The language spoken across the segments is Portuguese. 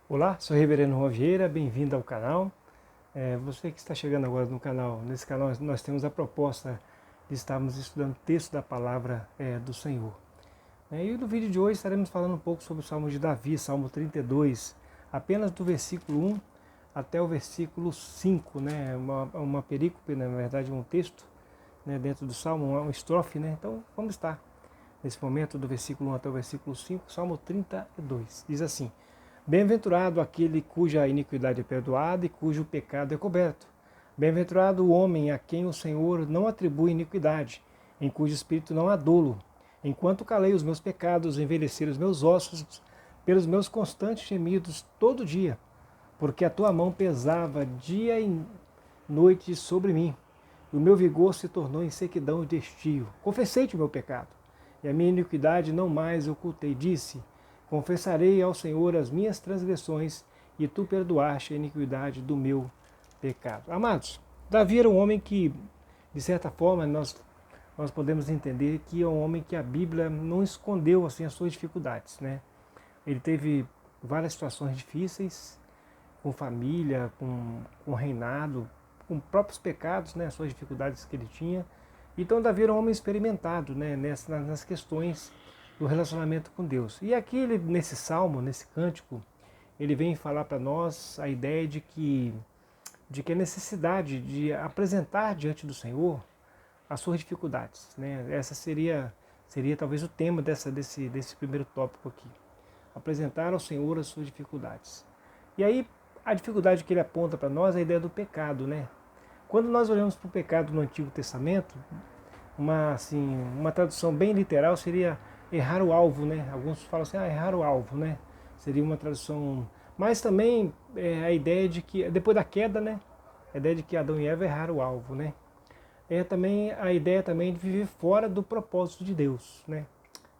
Olá, sou o Reverendo Juan Vieira, bem-vindo ao canal. Você que está chegando agora no canal, nesse canal nós temos a proposta de estarmos estudando o texto da palavra do Senhor. E no vídeo de hoje estaremos falando um pouco sobre o Salmo de Davi, Salmo 32, apenas do versículo 1 até o versículo 5, né? Uma perícope, na verdade um texto, né, dentro do Salmo, uma estrofe, né? Então vamos estar nesse momento do versículo 1 até o versículo 5, Salmo 32. Diz assim: Bem-aventurado aquele cuja iniquidade é perdoada e cujo pecado é coberto. Bem-aventurado o homem a quem o Senhor não atribui iniquidade, em cujo espírito não há dolo. Enquanto calei os meus pecados, envelheceram os meus ossos pelos meus constantes gemidos todo dia, porque a tua mão pesava dia e noite sobre mim, e o meu vigor se tornou em sequidão de estio. Confessei-te o meu pecado, e a minha iniquidade não mais ocultei. Disse: Confessarei ao Senhor as minhas transgressões, e tu perdoaste a iniquidade do meu pecado. Amados, Davi era um homem que, de certa forma, nós podemos entender que é um homem que a Bíblia não escondeu assim as suas dificuldades, né? Ele teve várias situações difíceis, com família, com reinado, com próprios pecados, né, as suas dificuldades que ele tinha. Então Davi era um homem experimentado, né, nas questões do relacionamento com Deus. E aqui ele, nesse salmo, nesse cântico, ele vem falar para nós a ideia de que a necessidade de apresentar diante do Senhor as suas dificuldades, né? Essa seria talvez o tema desse primeiro tópico aqui. Apresentar ao Senhor as suas dificuldades. E aí a dificuldade que ele aponta para nós é a ideia do pecado, né? Quando nós olhamos para o pecado no Antigo Testamento, uma tradução bem literal seria errar o alvo, né? Alguns falam assim, errar o alvo, né? Seria uma tradução. Mas também a ideia de que, depois da queda, né? A ideia de que Adão e Eva erraram o alvo, né? É também a ideia também de viver fora do propósito de Deus, né?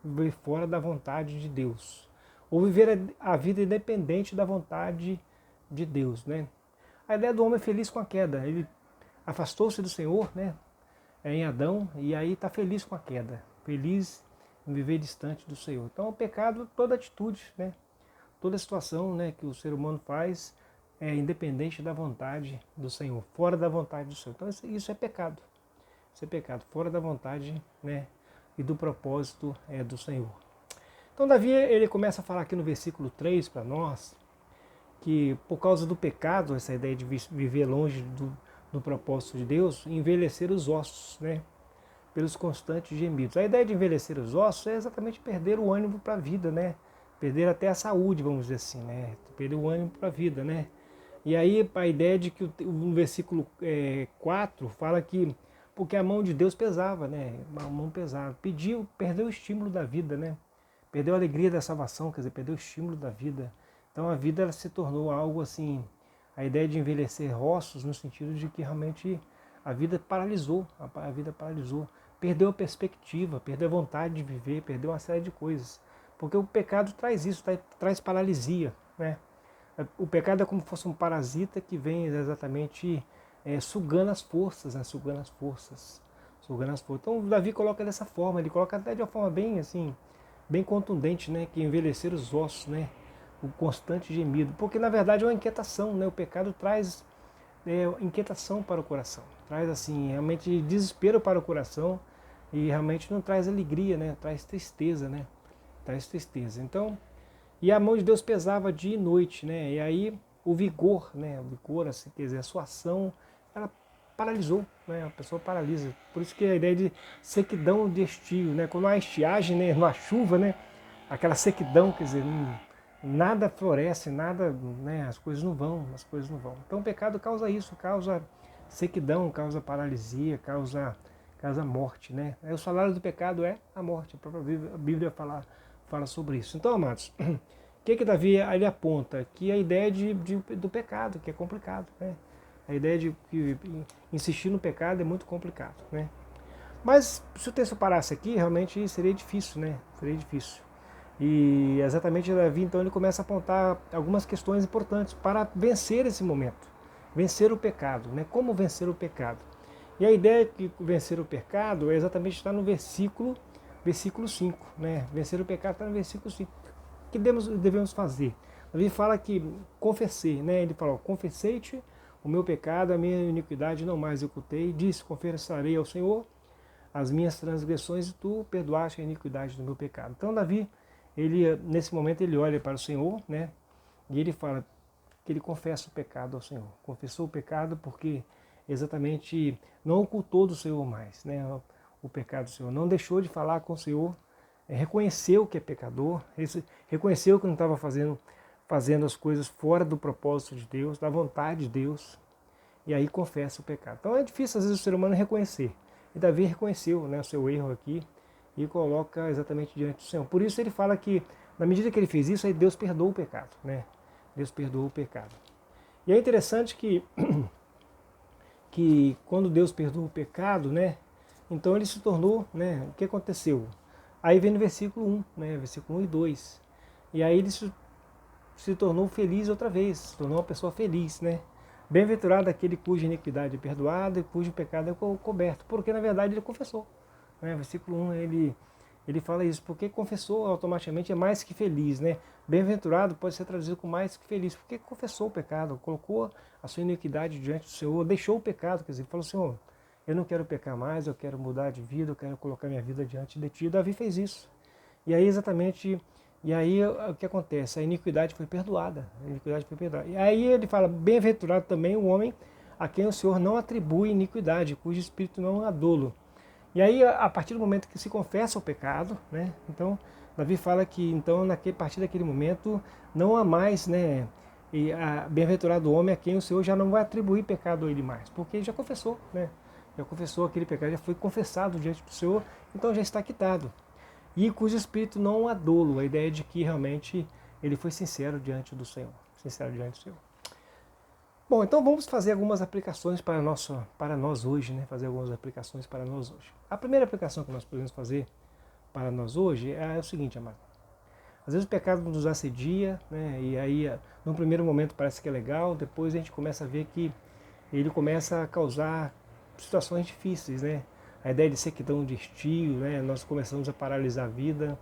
Viver fora da vontade de Deus. Ou viver a vida independente da vontade de Deus, né? A ideia do homem é feliz com a queda. Ele afastou-se do Senhor, né? Em Adão, e aí está feliz com a queda, feliz em viver distante do Senhor. Então o pecado, toda atitude, né? Toda situação, né, que o ser humano faz é independente da vontade do Senhor, fora da vontade do Senhor. Então isso é pecado. Isso é pecado, fora da vontade, né, e do propósito do Senhor. Então Davi, ele começa a falar aqui no versículo 3 para nós, que por causa do pecado, essa ideia de viver longe do propósito de Deus, envelhecer os ossos, né, pelos constantes gemidos. A ideia de envelhecer os ossos é exatamente perder o ânimo para a vida, né, perder até a saúde, vamos dizer assim, né, perder o ânimo para a vida, né. E aí a ideia de que o versículo 4 fala que porque a mão de Deus pesava, né? A mão pesava. Perdeu o estímulo da vida, né? Perdeu a alegria da salvação, quer dizer, perdeu o estímulo da vida. Então a vida ela se tornou algo assim, a ideia de envelhecer ossos no sentido de que realmente a vida paralisou, a vida paralisou. Perdeu a perspectiva, perdeu a vontade de viver, perdeu uma série de coisas. Porque o pecado traz isso, traz paralisia, né? O pecado é como se fosse um parasita que vem exatamente sugando as forças, né? Sugando as forças. Sugando as forças. Então o Davi coloca dessa forma, ele coloca até de uma forma bem assim, bem contundente, né? Que envelhecer os ossos, né? O constante gemido. Porque na verdade é uma inquietação, né? O pecado traz inquietação para o coração. Traz assim, realmente desespero para o coração e realmente não traz alegria, né? Traz tristeza, né? Traz tristeza. Então, e a mão de Deus pesava dia e noite, né? E aí o vigor, né? O vigor, assim, quer dizer, a sua ação, ela paralisou, né? A pessoa paralisa. Por isso que a ideia de sequidão de estio, né? Quando há estiagem, né? Não há chuva, né? Aquela sequidão, quer dizer, nada floresce, nada, né? As coisas não vão, as coisas não vão. Então o pecado causa isso, causa sequidão, causa paralisia, causa morte, né? Aí o salário do pecado é a morte. A própria Bíblia fala sobre isso. Então, amados, o que Davi ele aponta? Que a ideia do pecado, que é complicado, né? A ideia de que insistir no pecado é muito complicado, né? Mas se o texto parasse aqui, realmente seria difícil, né? Seria difícil. E exatamente Davi, então, ele começa a apontar algumas questões importantes para vencer esse momento, vencer o pecado, né? Como vencer o pecado? E a ideia de vencer o pecado é exatamente estar no versículo 5, né? Vencer o pecado está no versículo 5. O que devemos fazer? Davi fala que confessei, né? Ele falou, confessei-te o meu pecado, a minha iniquidade não mais ocultei, disse, confessarei ao Senhor as minhas transgressões e tu perdoaste a iniquidade do meu pecado. Então Davi, ele nesse momento ele olha para o Senhor, né? E ele fala que ele confessa o pecado ao Senhor. Confessou o pecado porque exatamente não ocultou do Senhor mais, né? O pecado do Senhor. Não deixou de falar com o Senhor, reconheceu que é pecador, reconheceu que não estava fazendo as coisas fora do propósito de Deus, da vontade de Deus, e aí confessa o pecado. Então é difícil às vezes o ser humano reconhecer. E Davi reconheceu, né, o seu erro aqui e coloca exatamente diante do Senhor. Por isso ele fala que na medida que ele fez isso, aí Deus perdoou o pecado, né? Deus perdoou o pecado. E é interessante que quando Deus perdoou o pecado, né, então ele se tornou, né, o que aconteceu? Aí vem no versículo 1, né, versículo 1 e 2. E aí ele se tornou feliz outra vez, se tornou uma pessoa feliz, né? Bem-aventurado aquele cuja iniquidade é perdoada e cujo pecado é coberto, porque na verdade ele confessou. Né? Versículo 1 ele fala isso, porque confessou automaticamente é mais que feliz, né? Bem-aventurado pode ser traduzido com mais que feliz, porque confessou o pecado, colocou a sua iniquidade diante do Senhor, deixou o pecado, quer dizer, falou, Senhor, eu não quero pecar mais, eu quero mudar de vida, eu quero colocar minha vida diante de ti. Davi fez isso. E aí exatamente, e aí o que acontece? A iniquidade foi perdoada. A iniquidade foi perdoada. E aí ele fala, bem-aventurado também o homem a quem o Senhor não atribui iniquidade, cujo espírito não é dolo. E aí, a partir do momento que se confessa o pecado, né? Então, Davi fala que, então, a partir daquele momento, não há mais, né? E bem-aventurado o homem a quem o Senhor já não vai atribuir pecado a ele mais, porque ele já confessou, né? Já confessou aquele pecado, já foi confessado diante do Senhor, então já está quitado. E cujo espírito não há dolo, a ideia de que realmente ele foi sincero diante do Senhor. Sincero diante do Senhor. Bom, então vamos fazer algumas aplicações para nós hoje, né? Fazer algumas aplicações para nós hoje. A primeira aplicação que nós podemos fazer para nós hoje é o seguinte, amado. Às vezes o pecado nos assedia, né? E aí, num primeiro momento parece que é legal, depois a gente começa a ver que ele começa a causar situações difíceis, né? A ideia de sequidão de estilo, né? Nós começamos a paralisar a vida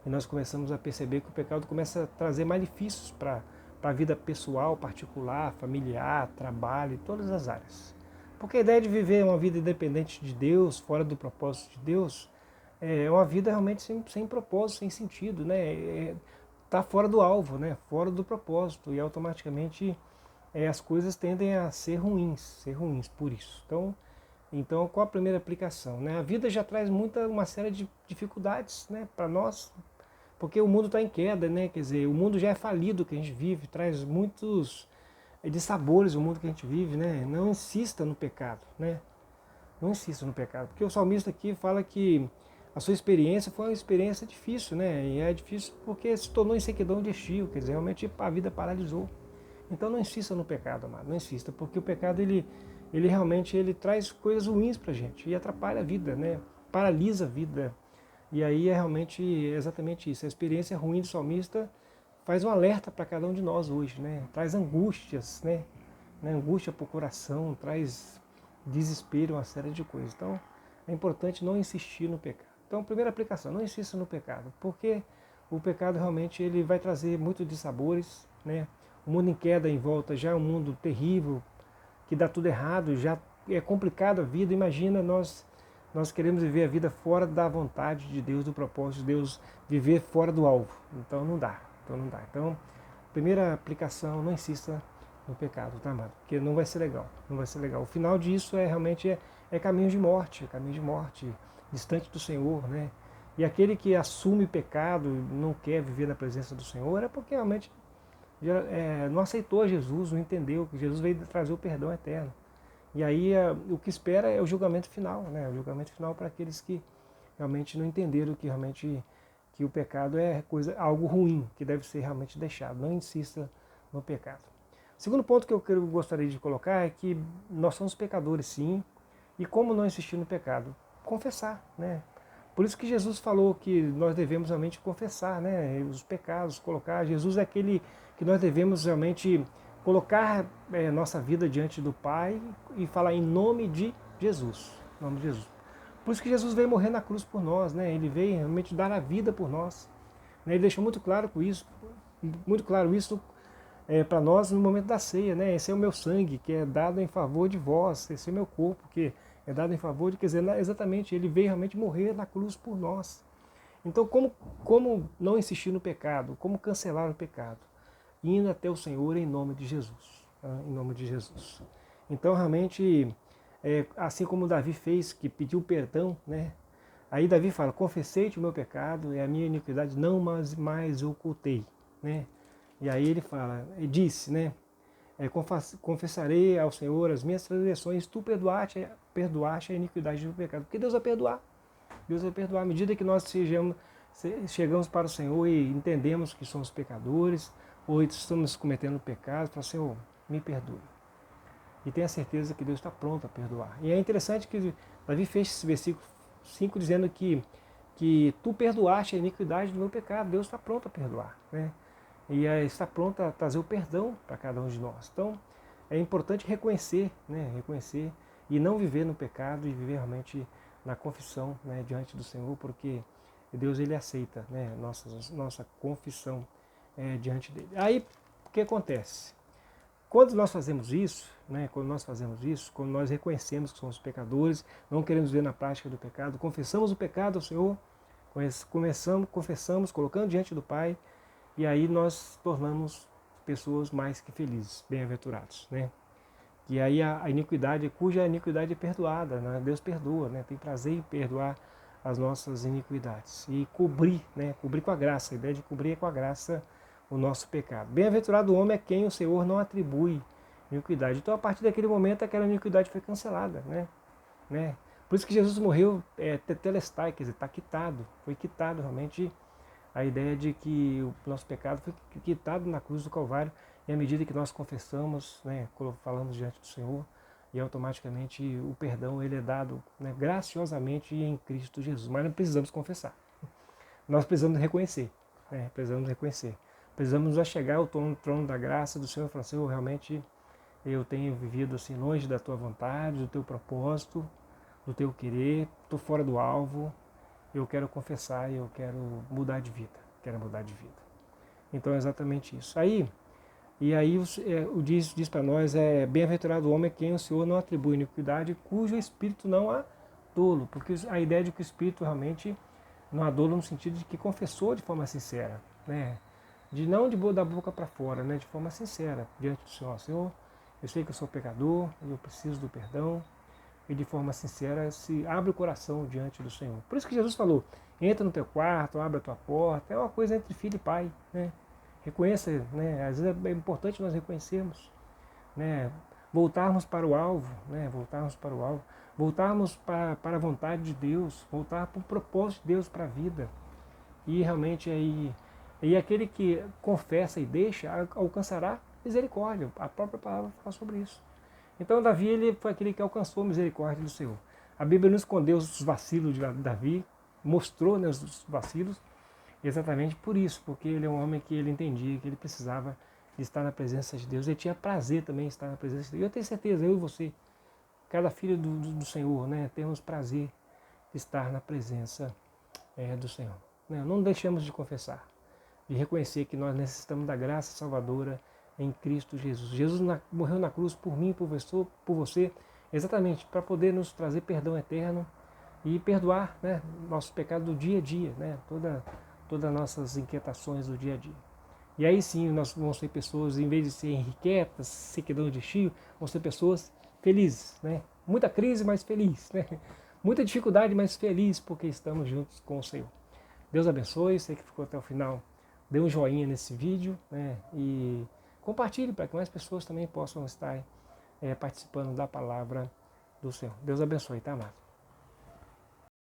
e nós começamos a perceber que o pecado começa a trazer malefícios para a vida pessoal, particular, familiar, trabalho, todas as áreas. Porque a ideia de viver uma vida independente de Deus, fora do propósito de Deus, é uma vida realmente sem propósito, sem sentido, né? Tá fora do alvo, né? Fora do propósito e automaticamente as coisas tendem a ser ruins por isso. Então qual a primeira aplicação? Né? A vida já traz uma série de dificuldades, né, para nós, porque o mundo está em queda, né? Quer dizer, o mundo já é falido que a gente vive, traz muitos dissabores o mundo que a gente vive, né? Não insista no pecado, né? Não insista no pecado, porque o salmista aqui fala que a sua experiência foi uma experiência difícil, né? E é difícil porque se tornou em sequidão de estio, quer dizer, realmente a vida paralisou. Então não insista no pecado, amado, não insista, porque o pecado ele realmente traz coisas ruins para a gente e atrapalha a vida, né? Paralisa a vida. E aí é realmente exatamente isso. A experiência ruim do salmista faz um alerta para cada um de nós hoje, né? Traz angústias, né? Angústia para o coração, traz desespero, uma série de coisas. Então é importante não insistir no pecado. Então, primeira aplicação, não insista no pecado, porque o pecado realmente ele vai trazer muitos dissabores, né? O mundo em queda em volta já é um mundo terrível, que dá tudo errado, já é complicado a vida. Imagina nós queremos viver a vida fora da vontade de Deus, do propósito de Deus, viver fora do alvo. Então não dá. Então, primeira aplicação, não insista no pecado, tá, amado? Porque não vai ser legal, não vai ser legal. O final disso realmente caminho de morte, distante do Senhor, né? E aquele que assume pecado, não quer viver na presença do Senhor, é porque realmente não aceitou Jesus, não entendeu que Jesus veio trazer o perdão eterno. E aí o que espera é o julgamento final, né? O julgamento final para aqueles que realmente não entenderam que o pecado é algo ruim, que deve ser realmente deixado. Não insista no pecado. O segundo ponto que eu gostaria de colocar é que nós somos pecadores, sim, e como não insistir no pecado? Confessar, né? Por isso que Jesus falou que nós devemos realmente confessar, né, os pecados, colocar. Jesus é aquele que nós devemos realmente colocar nossa vida diante do Pai e falar em nome de Jesus. Em nome de Jesus. Por isso que Jesus veio morrer na cruz por nós, né? Ele veio realmente dar a vida por nós. Né? Ele deixou muito claro isso para nós no momento da ceia, né? Esse é o meu sangue que é dado em favor de vós, esse é o meu corpo que é dado em favor de, quer dizer, exatamente, ele veio realmente morrer na cruz por nós. Então, como não insistir no pecado? Como cancelar o pecado? Indo até o Senhor em nome de Jesus. Tá? Em nome de Jesus. Então, realmente, assim como Davi fez, que pediu perdão, né? Aí Davi fala, confessei-te o meu pecado e a minha iniquidade não mais ocultei, né? E aí ele fala, e disse, né? Confessarei ao Senhor as minhas transgressões, tu perdoaste a iniquidade do pecado. Porque Deus vai perdoar. Deus vai perdoar. À medida que nós chegamos para o Senhor e entendemos que somos pecadores, ou estamos cometendo pecado, fala, Senhor, me perdoe. E tenha certeza que Deus está pronto a perdoar. E é interessante que Davi fez esse versículo 5 dizendo que tu perdoaste a iniquidade do meu pecado. Deus está pronto a perdoar, né? E está pronto a trazer o perdão para cada um de nós. Então, é importante reconhecer, né? Reconhecer e não viver no pecado e viver realmente na confissão, né? Diante do Senhor, porque Deus ele aceita, né? Nossa confissão diante dele. Aí, o que acontece? Quando nós fazemos isso, né? Quando nós reconhecemos que somos pecadores, não queremos ver na prática do pecado, confessamos o pecado ao Senhor, confessamos, colocando diante do Pai, e aí nós tornamos pessoas mais que felizes, bem-aventurados, né? E aí a iniquidade, cuja iniquidade é perdoada, né? Deus perdoa, né? Tem prazer em perdoar as nossas iniquidades e cobrir, né? Cobrir com a graça. A ideia de cobrir é com a graça o nosso pecado. Bem-aventurado o homem é quem o Senhor não atribui iniquidade. Então a partir daquele momento aquela iniquidade foi cancelada, né? Por isso que Jesus morreu tetelestai, quer dizer, está quitado, foi quitado realmente. A ideia de que o nosso pecado foi quitado na cruz do Calvário, e à medida que nós confessamos, né, falamos diante do Senhor, e automaticamente o perdão ele é dado, né, graciosamente em Cristo Jesus. Mas não precisamos confessar. Nós precisamos reconhecer. Né, precisamos reconhecer. Precisamos chegar ao trono da graça do Senhor e falar, Senhor, realmente eu tenho vivido assim longe da tua vontade, do teu propósito, do teu querer, estou fora do alvo, eu quero confessar e eu quero mudar de vida. Então é exatamente isso. E aí o diz para nós, bem-aventurado o homem a quem o Senhor não atribui iniquidade, cujo espírito não há dolo. Porque a ideia de que o espírito realmente não há dolo no sentido de que confessou de forma sincera, né? Não da boca para fora, né? De forma sincera, diante do Senhor. Senhor, eu sei que eu sou pecador, eu preciso do perdão, e de forma sincera se abre o coração diante do Senhor. Por isso que Jesus falou, entra no teu quarto, abre a tua porta, é uma coisa entre filho e pai, né? Reconheça, né? Às vezes é importante nós reconhecermos, né? Voltarmos para o alvo, né? Voltarmos para a vontade de Deus, voltar para o propósito de Deus para a vida. E realmente aí aquele que confessa e deixa alcançará misericórdia. A própria palavra fala sobre isso. Então Davi ele foi aquele que alcançou a misericórdia do Senhor. A Bíblia não escondeu os vacilos de Davi, mostrou, né, os vacilos, exatamente por isso, porque ele é um homem que ele entendia que ele precisava de estar na presença de Deus. Ele tinha prazer também em estar na presença de Deus. Eu tenho certeza, eu e você, cada filho do Senhor, né, temos prazer de estar na presença do Senhor. Não deixemos de confessar, de reconhecer que nós necessitamos da graça salvadora em Cristo Jesus. Jesus morreu na cruz por mim, por você, exatamente para poder nos trazer perdão eterno e perdoar, né, nosso pecado do dia a dia, né, todas as nossas inquietações do dia a dia. E aí sim nós vamos ser pessoas, em vez de ser inquietas, sequidão de estio, vamos ser pessoas felizes, né? Muita crise, mas feliz, né? Muita dificuldade, mas feliz, porque estamos juntos com o Senhor. Deus abençoe, você que ficou até o final, dê um joinha nesse vídeo, né? E compartilhe para que mais pessoas também possam estar participando da palavra do Senhor. Deus abençoe, tá, amado?